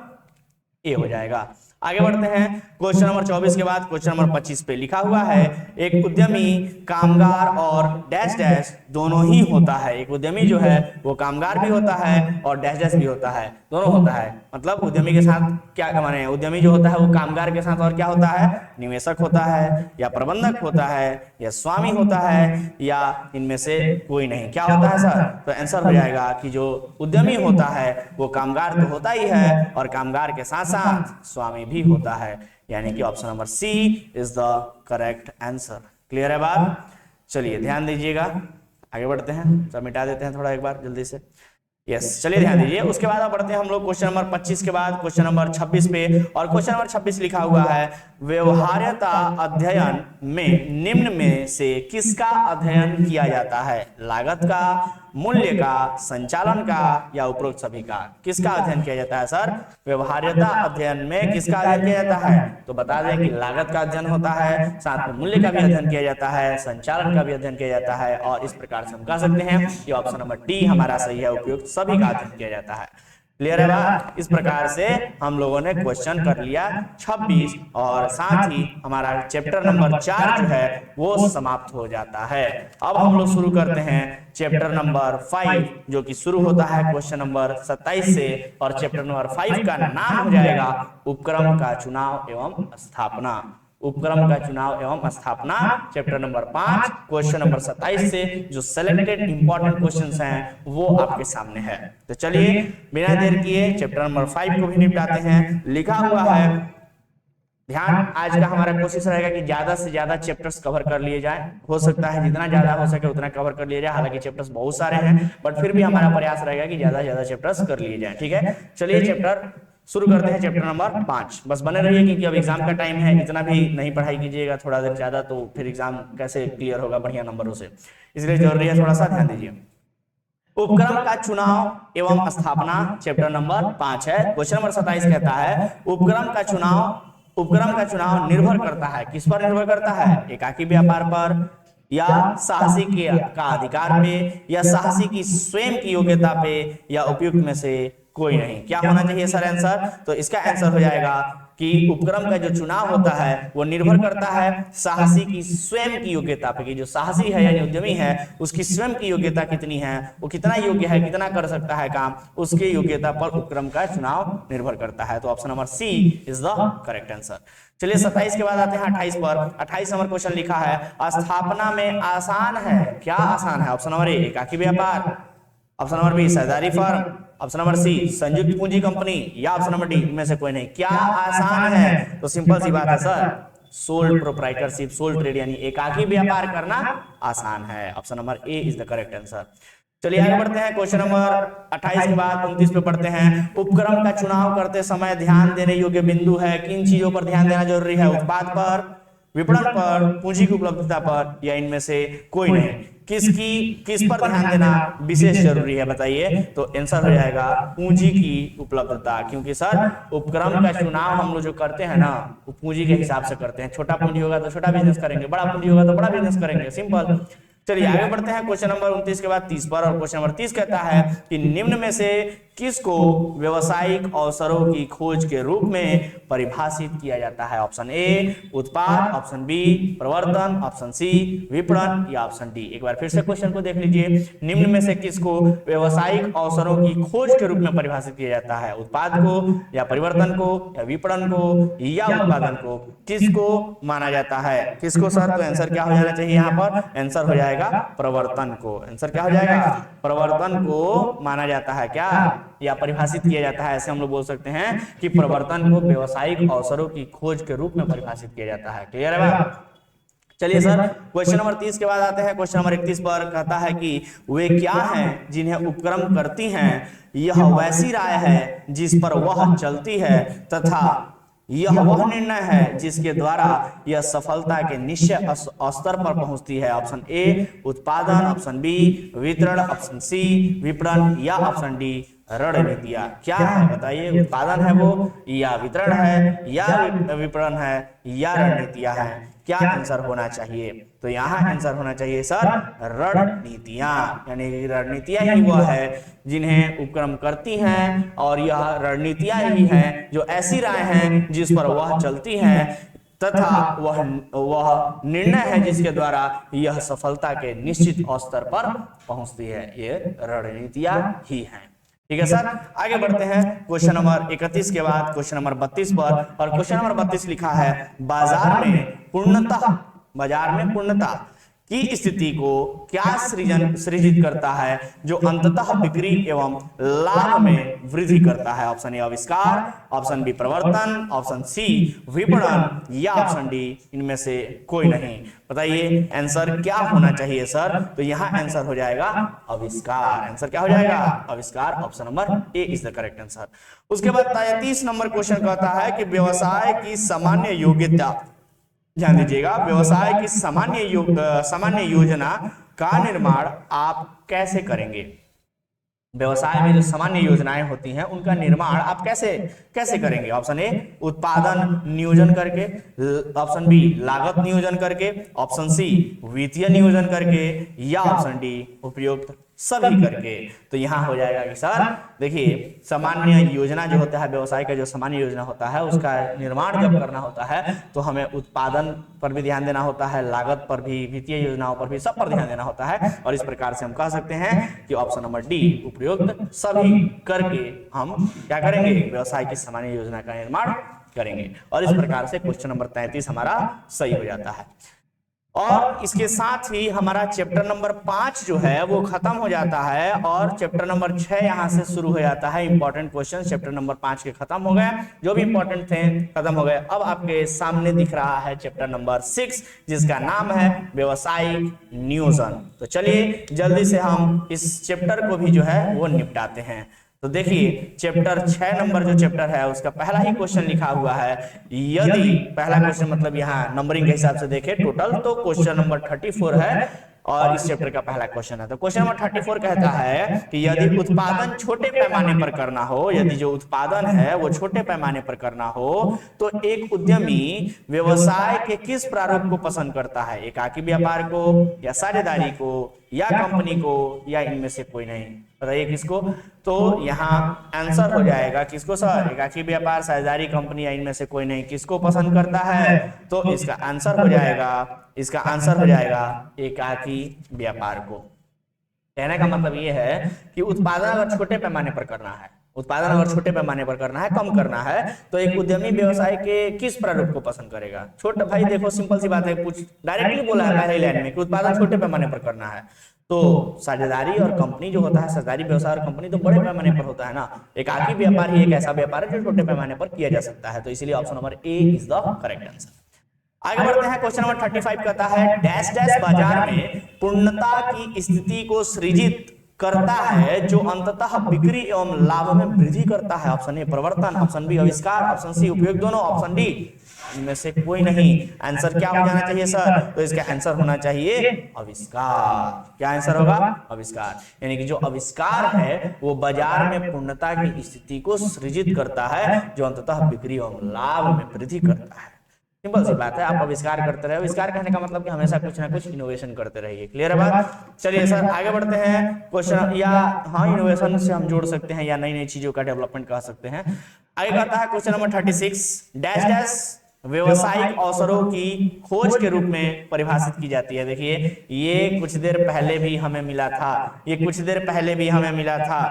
ए हो जाएगा। आगे बढ़ते हैं क्वेश्चन नंबर 24 के बाद क्वेश्चन नंबर 25 पे लिखा हुआ है एक उद्यमी कामगार और डैश डैश दोनों ही होता है। एक उद्यमी जो है वो कामगार भी होता है और डैश डैश भी होता है, दोनों होता है। मतलब उद्यमी के साथ क्या माने, उद्यमी जो होता है वो कामगार के साथ और क्या होता है, निवेशक होता है, या प्रबंधक होता है, या स्वामी होता है, या इनमें से कोई नहीं। क्या होता है सर? तो आंसर हो जाएगा कि जो उद्यमी होता है वो कामगार तो होता ही है और कामगार के साथ साथ स्वामी भी होता है, यानी कि option number C is the correct answer. Clear है बात? चलिए ध्यान दीजिएगा, आगे बढ़ते हैं। सब मिटा देते हैं थोड़ा एक बार जल्दी से। यस चलिए ध्यान दीजिए। उसके बाद अब बढ़ते हैं हम लोग क्वेश्चन नंबर 25 के बाद क्वेश्चन नंबर 26 पे। और क्वेश्चन नंबर 26 लिखा हुआ है व्यवहार्यता अध्ययन में निम्न में से किसका अध्ययन किया जाता है? लागत का, मूल्य का, संचालन का, या उपरोक्त सभी का? किसका अध्ययन किया जाता है सर? व्यवहार्यता अध्ययन में किसका अध्ययन किया जाता है? तो बता दें कि लागत का अध्ययन होता है, साथ में मूल्य का भी अध्ययन किया जाता है, संचालन का भी अध्ययन किया जाता है, और इस प्रकार से हम कह सकते हैं कि ऑप्शन नंबर डी हमारा सही है, उपयुक्त सभी का अध्ययन किया जाता है। क्लियर है बात? इस प्रकार से हम लोगों ने क्वेश्चन कर लिया 26 और साथ ही हमारा चैप्टर नंबर 4 जो है वो समाप्त हो जाता है। अब हम लोग शुरू करते हैं चैप्टर नंबर 5 जो कि शुरू होता है क्वेश्चन नंबर 27 से, और चैप्टर नंबर 5 का नाम हो जाएगा उपक्रम का चुनाव एवं स्थापना। उपक्रम का चुनाव एवं स्थापना चैप्टर नंबर 5 क्वेश्चन नंबर 27 से जो सेलेक्टेड इंपॉर्टेंट क्वेश्चंस हैं वो आपके सामने है। तो चलिए बिना देर किए चैप्टर नंबर 5 को भी निपटाते हैं। लिखा हुआ है, ध्यान, आज का हमारा कोशिश रहेगा कि ज्यादा से ज्यादा चैप्टर्स कवर कर लिए जाए। हो सकता है जितना ज्यादा हो सके उतना कवर कर लिया जाए, हालांकि चैप्टर्स बहुत सारे हैं बट फिर भी हमारा प्रयास रहेगा कि ज्यादा से ज्यादा चैप्टर्स कर लिए जाए। ठीक है, चलिए चैप्टर शुरू करते हैं चैप्टर नंबर 5। बस बने रहिए क्योंकि अब एग्जाम का टाइम है, इतना भी नहीं पढ़ाई कीजिएगा थोड़ा देर ज्यादा, तो फिर एग्जाम कैसे क्लियर होगा बढ़िया नंबरों से, इसलिए जरूरी है थोड़ा सा ध्यान दीजिए। उपक्रम का चुनाव एवं स्थापना चैप्टर नंबर 5 है। क्वेश्चन नंबर 27 कहता है उपक्रम का चुनाव निर्भर करता है, किस पर निर्भर करता है? एकाकी व्यापार पर, या साहसी का अधिकार पे, या साहसी की स्वयं की योग्यता पे, या उपयुक्त में से कोई नहीं। क्या होना चाहिए सर आंसर? तो इसका आंसर हो जाएगा कि उपक्रम का जो चुनाव होता है वो निर्भर करता है साहसी की स्वयं की योग्यता पे, कि जो साहसी है यानी उद्यमी है उसकी स्वयं की योग्यता कितनी है, वो कितना योग्य है, कितना कर सकता है काम, उसकी योग्यता पर उपक्रम का चुनाव निर्भर करता है। तो option number C is the correct answer. चलिए 27 के बाद आते हैं 28 पर। 28 नंबर क्वेश्चन लिखा है स्थापना में आसान है। क्या आसान है? ऑप्शन नंबर ए एकाकी व्यापार, ऑप्शन नंबर बी साझेदारी फर्म, ऑप्शन नंबर सी संयुक्त पूंजी कंपनी, या ऑप्शन नंबर डी इनमें से कोई नहीं। क्या आसान है? तो सिंपल सी बात है sir, sole proprietorship, sole trade यानी एकाकी व्यापार करना आसान है। Option number A is the correct answer. चलिए आगे बढ़ते हैं क्वेश्चन नंबर 28 के बाद 29 पे पढ़ते हैं उपक्रम का चुनाव करते समय ध्यान देने योग्य बिंदु है। किन चीजों पर ध्यान देना जरूरी है? उत्पाद पर, विपणन पर, पूंजी की उपलब्धता पर, या इनमें से कोई नहीं। किस पर ध्यान देना विशेष जरूरी है बताइए? तो आंसर हो जाएगा पूंजी की उपलब्धता, क्योंकि सर उपक्रम का चुनाव हम लोग जो करते हैं ना वो पूंजी के हिसाब से करते हैं। छोटा पूंजी होगा तो छोटा बिजनेस करेंगे, बड़ा पूंजी होगा तो बड़ा बिजनेस करेंगे, सिंपल। चलिए आगे बढ़ते हैं क्वेश्चन नंबर 29 के बाद 30 पर। और क्वेश्चन नंबर 30 कहता है कि निम्न में से किसको व्यवसायिक अवसरों की खोज के रूप में परिभाषित किया जाता है? ऑप्शन ए उत्पाद, ऑप्शन बी प्रवर्तन, ऑप्शन सी विपणन या ऑप्शन डी। एक बार फिर से क्वेश्चन को देख लीजिए। निम्न में से किसको व्यवसायिक अवसरों की खोज के रूप में परिभाषित किया जाता है? उत्पाद को या परिवर्तन को या विपणन को या उत्पादन को? किसको माना जाता है? किसको सर? तो आंसर क्या हो जाना चाहिए यहाँ पर? आंसर हो जाएगा प्रवर्तन को। आंसर क्या हो जाएगा? प्रवर्तन को माना जाता है क्या, या परिभाषित किया जाता है। ऐसे हम लोग बोल सकते हैं कि प्रवर्तन को व्यवसायिक अवसरों की खोज के रूप में परिभाषित किया जाता है। क्लियर है बात? चलिए सर क्वेश्चन नंबर 30 के बाद आते हैं क्वेश्चन नंबर 31 पर। कहता है कि वे क्या हैं जिन्हें उपक्रम करती हैं? यह वैसी राय है जिस पर वह चलती है तथा यह वह निर्णय है जिसके द्वारा यह सफलता के निश्चय स्तर पर पहुंचती है। ऑप्शन ए उत्पादन, ऑप्शन बी वितरण, ऑप्शन सी विपणन या ऑप्शन डी रणनीतियां। क्या है बताइए? उत्पादन है वो, या वितरण है, या विपणन है, या रणनीतियां हैं? क्या आंसर होना चाहिए? तो यहाँ आंसर होना चाहिए सर रणनीतियां, यानी रणनीतियां ही वह है जिन्हें उपक्रम करती हैं, और यह रणनीतियां ही हैं जो ऐसी राय हैं जिस पर वह चलती हैं तथा वह निर्णय है जिसके द्वारा यह सफलता के निश्चित स्तर पर पहुंचती है। ये रणनीतियां ही हैं। ठीक है सर, आगे बढ़ते हैं क्वेश्चन नंबर 31 के बाद क्वेश्चन नंबर 32 पर। और क्वेश्चन नंबर 32 लिखा है बाजार में पूर्णता की स्थिति को क्या सृजित करता है जो अंततः बिक्री एवं लाभ में वृद्धि करता है? ऑप्शन ए आविष्कार, ऑप्शन बी प्रवर्तन, ऑप्शन सी विपणन या ऑप्शन डी इनमें से कोई नहीं। बताइए आंसर क्या होना चाहिए सर? तो यहाँ आंसर हो जाएगा आविष्कार। आंसर क्या हो जाएगा? आविष्कार। Option number A is the correct answer. उसके बाद 33 नंबर क्वेश्चन कहता है कि व्यवसाय की सामान्य योग्यता, ध्यान दीजिएगा, व्यवसाय की सामान्य योजना का निर्माण आप कैसे करेंगे? व्यवसाय में जो सामान्य योजनाएं होती हैं उनका निर्माण आप कैसे करेंगे? ऑप्शन ए उत्पादन नियोजन करके, ऑप्शन बी लागत नियोजन करके, ऑप्शन सी वित्तीय नियोजन करके या ऑप्शन डी उपयुक्त सभी करके। तो यहाँ हो जाएगा कि सर देखिए सामान्य योजना जो होता है, व्यवसाय का जो सामान्य योजना होता है उसका निर्माण जब करना होता है तो हमें उत्पादन पर भी ध्यान देना होता है, लागत पर भी, वित्तीय योजनाओं पर भी, सब पर ध्यान देना होता है। और इस प्रकार से हम कह सकते हैं कि ऑप्शन नंबर डी उपयुक्त सभी करके हम क्या करेंगे? व्यवसाय की सामान्य योजना का निर्माण करेंगे। और इस प्रकार से क्वेश्चन नंबर 33 हमारा सही हो जाता है। और इसके साथ ही हमारा चैप्टर नंबर 5 जो है वो खत्म हो जाता है और चैप्टर नंबर 6 यहाँ से शुरू हो जाता है। इंपॉर्टेंट क्वेश्चन चैप्टर नंबर 5 के खत्म हो गए, जो भी इंपॉर्टेंट थे खत्म हो गए। अब आपके सामने दिख रहा है चैप्टर नंबर 6 जिसका नाम है व्यवसायिक नियोजन। तो चलिए जल्दी से हम इस चैप्टर को भी जो है वो निपटाते हैं। तो देखिए चैप्टर 6 नंबर जो चैप्टर है उसका पहला ही क्वेश्चन लिखा हुआ है। यदि पहला क्वेश्चन मतलब यहाँ नंबरिंग के हिसाब से देखें टोटल तो क्वेश्चन नंबर 34 है और इस चैप्टर का पहला क्वेश्चन है। तो क्वेश्चन नंबर 34 कहता है कि यदि उत्पादन छोटे पैमाने पर करना हो, यदि जो उत्पादन है वो छोटे पैमाने पर करना हो तो एक उद्यमी व्यवसाय के किस प्रारूप को पसंद करता है? एकाकी व्यापार को या साझेदारी को या कंपनी को या इनमें से कोई नहीं? बताइए किसको? तो यहाँ आंसर हो जाएगा किसको सर? एकाकी व्यापार, साझेदारी, कंपनी या इनमें से कोई नहीं किसको पसंद करता है? तो इसका आंसर हो जाएगा एकाकी व्यापार को। कहने का मतलब ये है कि उत्पादन अगर छोटे पैमाने पर करना है, कम करना है तो एक उद्यमी व्यवसाय के किस प्रारूप को पसंद करेगा? छोटा भाई देखो सिंपल सी बात है, कुछ डायरेक्टली बोला है पहले लाइन में कि उत्पादन छोटे पैमाने पर करना है। तो साझेदारी और कंपनी जो होता है, साझेदारी व्यवसाय और कंपनी तो बड़े पैमाने पर होता है ना। एकाकी व्यापार ही एक ऐसा व्यापार है जो छोटे पैमाने पर किया जा सकता है। तो इसीलिए option number A is the correct answer. आगे बढ़ते हैं क्वेश्चन नंबर 35 कहता है डैश डैश बाजार में पूर्णता की स्थिति को सृजित करता है जो अंततः बिक्री एवं लाभ में वृद्धि करता है। ऑप्शन ए प्रवर्तन, ऑप्शन बी आविष्कार, ऑप्शन सी उपयोग दोनों, ऑप्शन डी इनमें से कोई नहीं। आंसर क्या हो जाना चाहिए सर? तो इसका आंसर होना चाहिए आविष्कार। क्या आंसर होगा? आविष्कार। यानी कि जो आविष्कार है वो बाजार में पूर्णता की स्थिति को सृजित करता है जो अंततः बिक्री एवं लाभ में वृद्धि करता है। सिंपल सी बात है, आप आविष्कार करते रहे। आविष्कार कहने का मतलब कि हमेशा कुछ ना कुछ इनोवेशन करते रहिए। क्लियर है बात? चलिए सर आगे बढ़ते हैं। क्वेश्चन या हाँ, इनोवेशन से हम जोड़ सकते हैं या नई नई चीजों का डेवलपमेंट कह सकते हैं। आगे कहता है क्वेश्चन नंबर 36, डैश डैश व्यवसायिक अवसरों की खोज के रूप में परिभाषित की जाती है। देखिए ये कुछ देर पहले भी हमें मिला था, ये कुछ देर पहले भी हमें मिला था।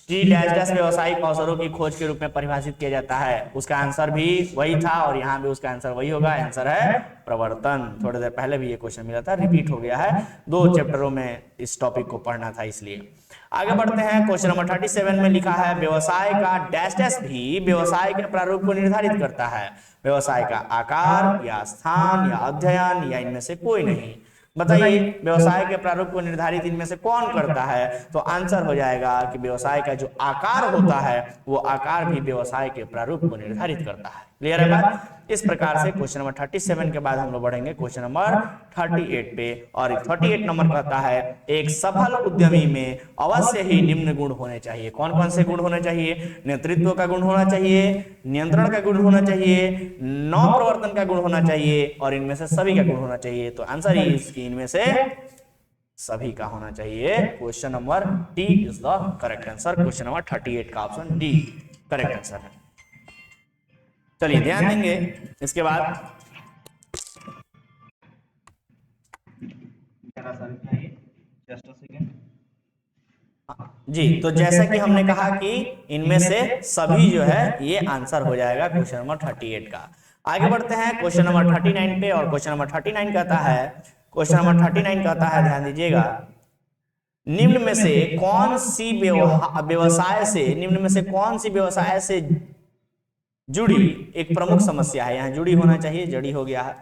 टी डैश डैश व्यवसायिक अवसरों की खोज के रूप में परिभाषित किया जाता है। उसका आंसर भी वही था और यहाँ भी उसका आंसर वही होगा। आंसर है प्रवर्तन। थोड़ी देर पहले भी ये क्वेश्चन मिला था, रिपीट हो गया है, 2 चैप्टरों में इस टॉपिक को पढ़ना था इसलिए। आगे बढ़ते हैं। क्वेश्चन नंबर 37 में लिखा है व्यवसाय का डैश डैश भी व्यवसाय के प्रारूप को निर्धारित करता है। व्यवसाय का आकार या स्थान या अध्ययन या इनमें से कोई नहीं। बताइए व्यवसाय के प्रारूप को निर्धारित इनमें से कौन करता है? तो आंसर हो जाएगा कि व्यवसाय का जो आकार होता है वो आकार भी व्यवसाय के प्रारूप को निर्धारित करता है। क्लियर है बात? इस प्रकार से क्वेश्चन नंबर 37 के बाद हम लोग बढ़ेंगे क्वेश्चन नंबर 38 पे। और 38 नंबर कहता है एक सफल उद्यमी में अवश्य ही निम्न गुण होने चाहिए। कौन कौन से गुण होने चाहिए? नेतृत्व का गुण होना चाहिए, नियंत्रण का गुण होना चाहिए, नव प्रवर्तन का गुण होना चाहिए और इनमें से सभी का गुण होना चाहिए। तो आंसर ही इसकी इनमें से सभी का होना चाहिए। Question number D is the correct answer. Question number 38 का ऑप्शन डी करेक्ट आंसर है। चलिए ध्यान देंगे इसके बाद जी। तो जैसा कि हमने कहा कि इनमें से सभी जो है ये आंसर हो जाएगा क्वेश्चन नंबर 38 का। आगे बढ़ते हैं क्वेश्चन नंबर 39 पे। और क्वेश्चन नंबर 39 कहता है, क्वेश्चन नंबर 39 कहता है, ध्यान दीजिएगा, निम्न में से कौन सी व्यवसाय से, निम्न में से कौन सी व्यवसाय से जुड़ी एक प्रमुख समस्या है। यहां जुड़ी होना चाहिए, जड़ी हो गया है,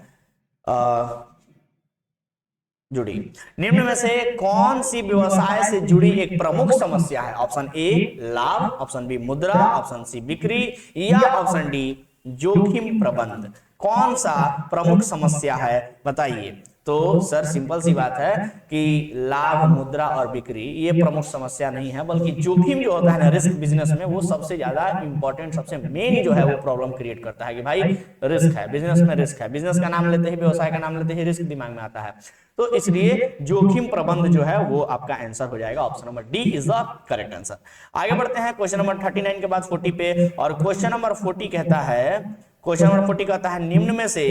जुड़ी। निम्न में से कौन सी व्यवसाय से जुड़ी एक प्रमुख समस्या है? ऑप्शन ए लाभ, ऑप्शन बी मुद्रा, ऑप्शन सी बिक्री या ऑप्शन डी जोखिम प्रबंध। कौन सा प्रमुख समस्या है बताइए? तो सर सिंपल सी बात है कि लाभ, मुद्रा और बिक्री ये प्रमुख समस्या नहीं है, बल्कि जोखिम जो होता है ना रिस्क बिजनेस में, वो सबसे ज्यादा इंपॉर्टेंट, सबसे मेन जो है वो प्रॉब्लम क्रिएट करता है कि भाई रिस्क है, बिजनेस में रिस्क है। बिजनेस का नाम लेते ही, व्यवसाय का नाम लेते ही रिस्क दिमाग में आता है। तो इसलिए जोखिम प्रबंध जो है वो आपका आंसर हो जाएगा। Option number D is the correct answer. आगे बढ़ते हैं क्वेश्चन नंबर 39 के बाद 40 पे। और क्वेश्चन नंबर 40 कहता है, क्वेश्चन नंबर 40 कहता है निम्न में से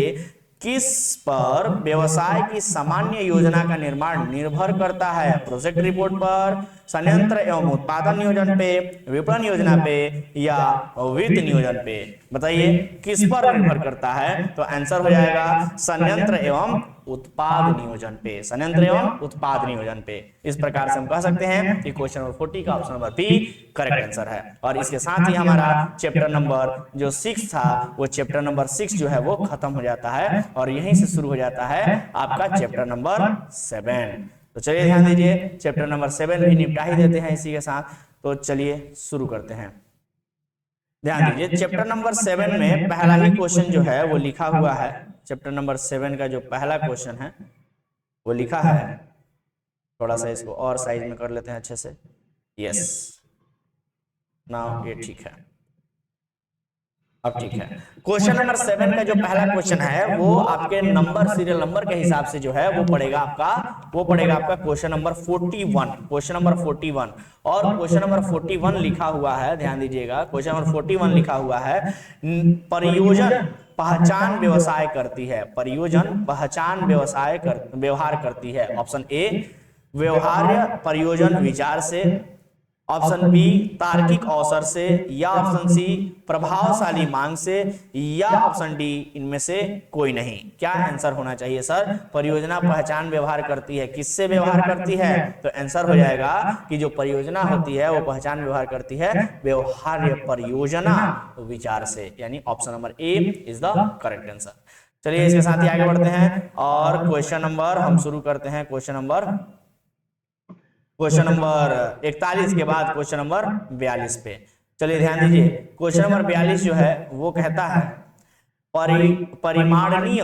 किस पर व्यवसाय की सामान्य योजना का निर्माण निर्भर करता है? प्रोजेक्ट रिपोर्ट पर, संयंत्र एवं उत्पादन नियोजन पे, विपणन योजना पे या वित्त नियोजन पे। बताइए किस पर निर्भर करता है? तो आंसर हो जाएगा संयंत्र एवं उत्पाद नियोजन पे, संयंत्र एवं उत्पाद नियोजन पे। इस प्रकार से हम कह सकते हैं कि क्वेश्चन नंबर 40 का option number B correct answer है। और इसके साथ ही हमारा चैप्टर नंबर जो 6 था, वो चैप्टर नंबर 6 जो है वो खत्म हो जाता है और यहीं से शुरू हो जाता है आपका चैप्टर नंबर 7। तो चलिए ध्यान दीजिए, चैप्टर नंबर 7 भी निपटा ही देते हैं इसी के साथ। तो चलिए शुरू करते हैं। ध्यान दीजिए चैप्टर नंबर 7 में पहला ही क्वेश्चन जो है वो लिखा हुआ है। चैप्टर नंबर 7 का जो पहला क्वेश्चन है वो लिखा है, थोड़ा सा इसको और साइज में कर लेते हैं अच्छे से। यस, नाउ ये ठीक है, अब ठीक है। क्वेश्चन नंबर 7 का जो पहला क्वेश्चन है वो आपके नंबर, सीरियल नंबर के हिसाब से जो है वो पड़ेगा आपका क्वेश्चन नंबर 41, क्वेश्चन नंबर 41। और क्वेश्चन नंबर 41 लिखा हुआ है, ध्यान दीजिएगा, क्वेश्चन नंबर 41 लिखा हुआ है परियोजन पहचान व्यवसाय करती है, परियोजन पहचान व्यवहार करती है। ऑप्शन ए व्यवहार्य परियोजन विचार से, ऑप्शन बी तार्किक अवसर से, या ऑप्शन सी प्रभावशाली मांग से, या ऑप्शन डी इनमें से कोई नहीं। क्या आंसर होना चाहिए सर? परियोजना पहचान व्यवहार करती है, किससे व्यवहार करती है? तो आंसर हो जाएगा कि जो परियोजना होती है वो पहचान व्यवहार करती है व्यवहार्य परियोजना विचार से, यानी option number A is the correct answer. चलिए इसके साथ ही आगे बढ़ते हैं और क्वेश्चन नंबर हम शुरू करते हैं। क्वेश्चन नंबर 41 के बाद क्वेश्चन नंबर 42 पे। चलिए ध्यान दीजिए, क्वेश्चन नंबर 42 जो है वो कहता है परिमाणनीय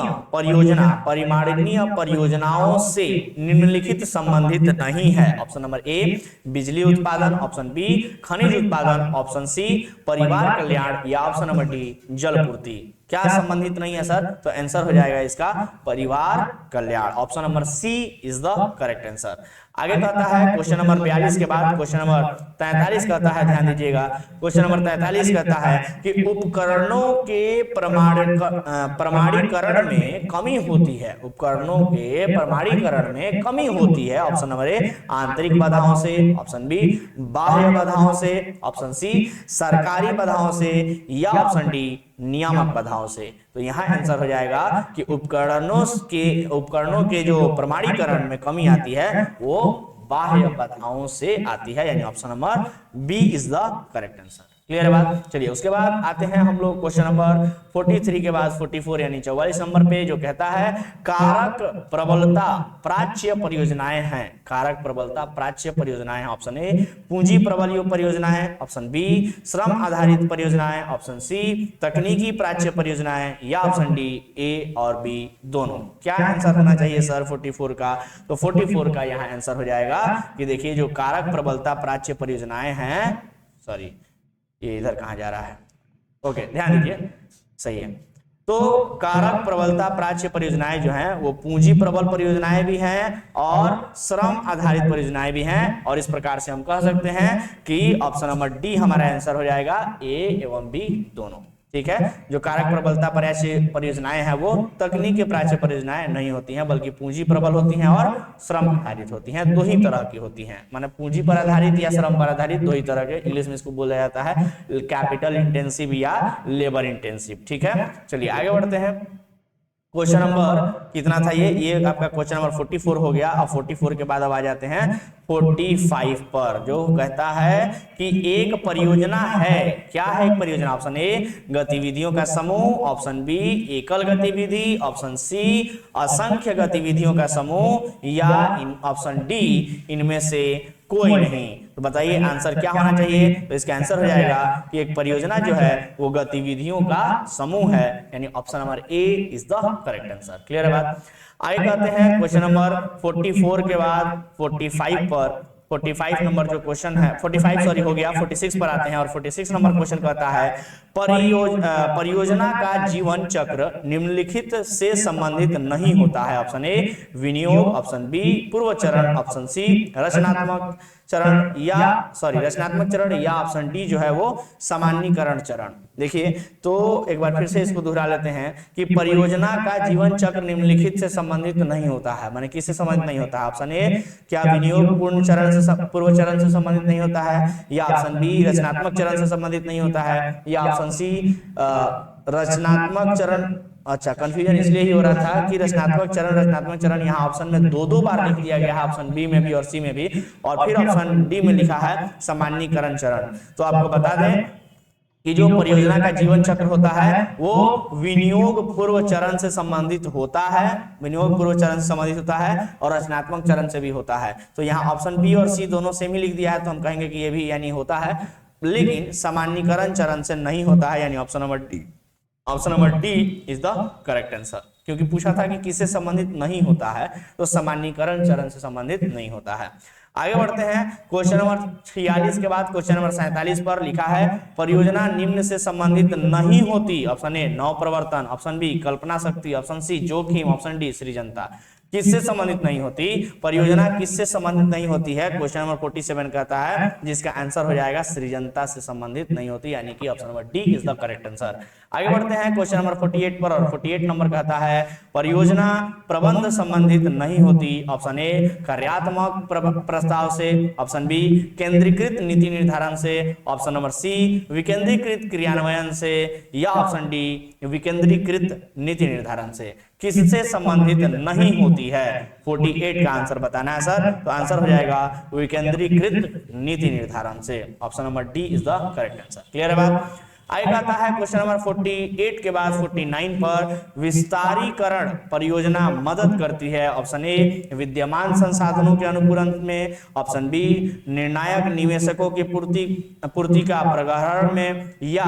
परियोजनाओं से निम्नलिखित संबंधित नहीं है। ऑप्शन नंबर ए बिजली उत्पादन, ऑप्शन बी खनिज उत्पादन, ऑप्शन सी परिवार कल्याण या ऑप्शन नंबर डी जलपूर्ति। क्या संबंधित नहीं है सर? तो आंसर हो जाएगा इसका परिवार कल्याण। Option number C is the correct answer. आगे कहता है क्वेश्चन नंबर 42 के बाद क्वेश्चन नंबर 43 कहता है, ध्यान दीजिएगा, क्वेश्चन नंबर 43 कहता है कि उपकरणों के प्रमाणीकरण में कमी होती है। उपकरणों के प्रमाणीकरण में कमी होती है। ऑप्शन नंबर ए आंतरिक बाधाओं से, ऑप्शन बी बाह्य बाधाओं से, ऑप्शन सी सरकारी बाधाओं से, या ऑप्शन डी नियामक बाधाओं से। तो यहाँ आंसर हो जाएगा कि उपकरणों के जो प्रमाणीकरण में कमी आती है वो बाह्य बाधाओं से आती है, यानी option number B is the correct answer. Clear है बात? चलिए उसके बाद आते हैं हम लोग क्वेश्चन नंबर 43 के बाद 44 यानी 44 नंबर पे, जो कहता है कारक प्रबलता प्राच्य परियोजनाएं हैं। कारक प्रबलता प्राच्य परियोजनाएं हैं। ऑप्शन ए पूंजी प्रबल परियोजनाएं, ऑप्शन बी श्रम आधारित परियोजनाएं, ऑप्शन सी तकनीकी प्राच्य परियोजनाएं, या ऑप्शन डी ए और बी दोनों। क्या आंसर होना चाहिए सर 44 का? तो 44 का यहाँ आंसर हो जाएगा कि देखिए जो कारक प्रबलता प्राच्य परियोजनाएं हैं, सॉरी ये इधर कहां जा रहा है, ओके ध्यान दीजिए, सही है। तो कारक प्रबलता प्राच्य परियोजनाएं जो हैं वो पूंजी प्रबल परियोजनाएं भी हैं और श्रम आधारित परियोजनाएं भी हैं, और इस प्रकार से हम कह सकते हैं कि ऑप्शन नंबर डी हमारा आंसर हो जाएगा, ए एवं बी दोनों। ठीक है, जो कारक प्रबलता प्राच्य परियोजनाएं हैं वो तकनीकी प्राच्य परियोजनाएं नहीं होती हैं, बल्कि पूंजी प्रबल होती हैं और श्रम आधारित होती हैं। दो ही तरह की होती हैं, माने पूंजी पर आधारित या श्रम पर आधारित, दो ही तरह के। इंग्लिश में इसको बोला जाता है कैपिटल इंटेंसिव या लेबर इंटेंसिव। ठीक है, चलिए आगे बढ़ते हैं। क्वेश्चन नंबर कितना था ये आपका क्वेश्चन नंबर 44 हो गया। अब 44 के बाद अब आ जाते हैं 45 पर, जो कहता है कि एक परियोजना है। क्या है एक परियोजना? ऑप्शन ए गतिविधियों का समूह, ऑप्शन बी एकल गतिविधि, ऑप्शन सी असंख्य गतिविधियों का समूह, या ऑप्शन डी इनमें से कोई नहीं। तो बताइए आंसर क्या होना चाहिए? तो इसका आंसर हो जाएगा कि एक परियोजना जो है वो गतिविधियों का समूह है, यानी option number A is the correct answer. Clear है बात? आगे कहते हैं क्वेश्चन नंबर 44 के बाद 45 पर। 45 नंबर जो क्वेश्चन है, 45 सॉरी हो गया, 46 पर आते हैं, और 46 नंबर क्वेश्चन कहता है परियोजना का जीवन चक्र निम्नलिखित से संबंधित नहीं होता है। ऑप्शन ए विनियोग, ऑप्शन बी पूर्व चरण, ऑप्शन सी रचनात्मक चरण, या ऑप्शन डी जो है वो सामान्यीकरण चरण। देखिए तो एक बार फिर से इसको दोहरा लेते हैं कि परियोजना का जीवन चक्र निम्नलिखित से संबंधित नहीं होता है, माने किससे संबंधित नहीं होता है? ऑप्शन ए क्या विनियोग पूर्व चरण से संबंधित नहीं होता है, या ऑप्शन बी रचनात्मक चरण से संबंधित नहीं होता है, या ऑप्शन सी रचनात्मक चरण। अच्छा, कंफ्यूजन इसलिए ही हो रहा था कि रचनात्मक चरण यहाँ ऑप्शन में दो बार लिख दिया गया है, ऑप्शन बी में भी और सी में भी, और फिर ऑप्शन डी में लिखा है सामान्यीकरण चरण। तो आपको बता दें कि जो परियोजना का जीवन चक्र होता है वो विनियोग पूर्व चरण से संबंधित होता है, और रचनात्मक चरण से भी होता है। तो यहाँ ऑप्शन बी और सी दोनों सेम ही लिख दिया है, तो हम कहेंगे कि ये भी यानी होता है, लेकिन सामान्यीकरण चरण से नहीं होता है, यानी option number D is the correct answer. क्योंकि पूछा था कि किससे संबंधित नहीं होता है, तो सामान्यीकरण चरण से संबंधित नहीं होता है। आगे बढ़ते हैं क्वेश्चन नंबर 46 के बाद क्वेश्चन नंबर 47 पर लिखा है परियोजना निम्न से संबंधित नहीं होती। ऑप्शन ए नव प्रवर्तन, ऑप्शन बी कल्पना शक्ति, ऑप्शन सी जोखिम, ऑप्शन डी सृजनता। किससे संबंधित नहीं होती? परियोजना किससे संबंधित नहीं होती है? क्वेश्चन नंबर 47 कहता है, जिसका आंसर हो जाएगा सृजनता से संबंधित नहीं होती, यानी कि option number D is the correct answer. आगे बढ़ते हैं क्वेश्चन नंबर 48 पर, और 48 नंबर कहता है परियोजना प्रबंध संबंधित नहीं होती। ऑप्शन ए कार्यात्मक प्रस्ताव से, ऑप्शन बी केंद्रीकृत नीति निर्धारण से, ऑप्शन नंबर सी विकेंद्रीकृत क्रियान्वयन से, या ऑप्शन डी विकेंद्रीकृत नीति निर्धारण से। किससे संबंधित नहीं होती है? 48 का आंसर बताना है सर, तो आंसर हो जाएगा विकेंद्रीकृत नीति निर्धारण से। Option number D is the correct answer. Clear है बात? आगे आता है क्वेश्चन नंबर 48 के बाद 49 पर विस्तारीकरण परियोजना मदद करती है। ऑप्शन ए विद्यमान संसाधनों के अनुपूरण में, ऑप्शन बी निर्णायक निवेशकों की पूर्ति का प्रगहरण में, या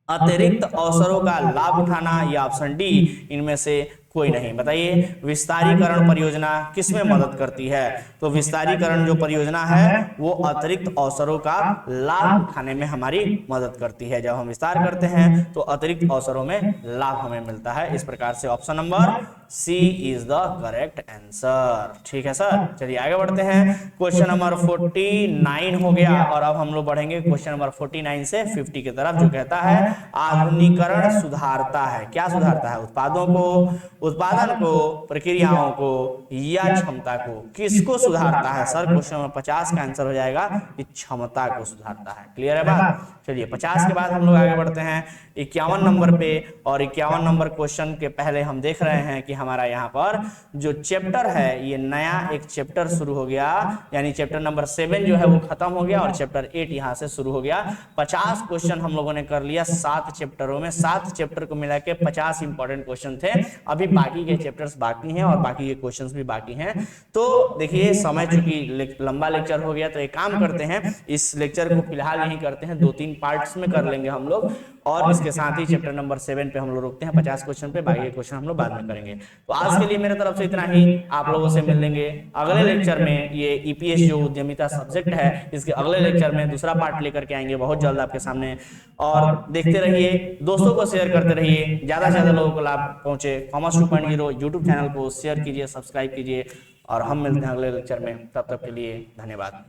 अतिरिक्त अवसरों का लाभ उठाना, या ऑप्शन डी इनमें से कोई नहीं। बताइए विस्तारीकरण परियोजना किसमें मदद करती है? तो विस्तारीकरण जो परियोजना है वो अतिरिक्त अवसरों का लाभ उठाने में हमारी मदद करती है। जब हम विस्तार करते हैं तो अतिरिक्त अवसरों में लाभ हमें मिलता है। इस प्रकार से option number C is the correct answer. ठीक है सर, चलिए आगे बढ़ते हैं। क्वेश्चन नंबर 49 हो गया और अब हम लोग बढ़ेंगे क्वेश्चन नंबर 49 से 50 की तरफ, जो कहता है आधुनिकीकरण सुधारता है। क्या सुधारता है? उत्पादों को, उत्पादन को, प्रक्रियाओं को या क्षमता को? किसको सुधारता है सर? क्वेश्चन नंबर 50 का आंसर हो जाएगा कि क्षमता को सुधारता है। क्लियर है बात? चलिए 50 के बाद हम लोग आगे बढ़ते हैं 51 नंबर पे, और 51 नंबर क्वेश्चन के पहले हम देख रहे हैं कि हमारा यहाँ पर जो चैप्टर है, ये नया एक चैप्टर शुरू हो गया, यानी चैप्टर नंबर 7 जो है वो खत्म हो गया और चैप्टर 8 यहाँ से शुरू हो गया। 50 क्वेश्चन हम लोगों ने कर लिया 7 चैप्टरों में। 7 चैप्टर को मिला के 50 इंपॉर्टेंट क्वेश्चन थे। अभी बाकी के चैप्टर्स बाकी हैं और बाकी के क्वेश्चंस भी बाकी हैं। तो देखिए समय चूंकि लंबा लेक्चर हो गया, तो एक काम करते हैं, इस लेक्चर को फिलहाल यही करते हैं, 2-3 पार्ट्स में कर लेंगे हम लोग, और इसके साथ ही चैप्टर नंबर 7 पे हम लोग रुकते हैं 50 क्वेश्चन पे। बाकी क्वेश्चन हम लोग बाद में करेंगे। तो आज के लिए मेरे तरफ से इतना ही। आप लोगों से मिल लेंगे अगले लेक्चर में। ये ईपीएस जो उद्यमिता सब्जेक्ट है, इसके अगले लेक्चर में दूसरा पार्ट लेकर के आएंगे बहुत जल्द आपके सामने। और देखते रहिए, दोस्तों को शेयर करते रहिए, ज्यादा से ज्यादा लोगों को लाभ पहुंचे। कॉमर्स 2.0 यूट्यूब चैनल को शेयर कीजिए, सब्सक्राइब कीजिए, और हम मिलते हैं अगले लेक्चर में। तब तक के लिए धन्यवाद।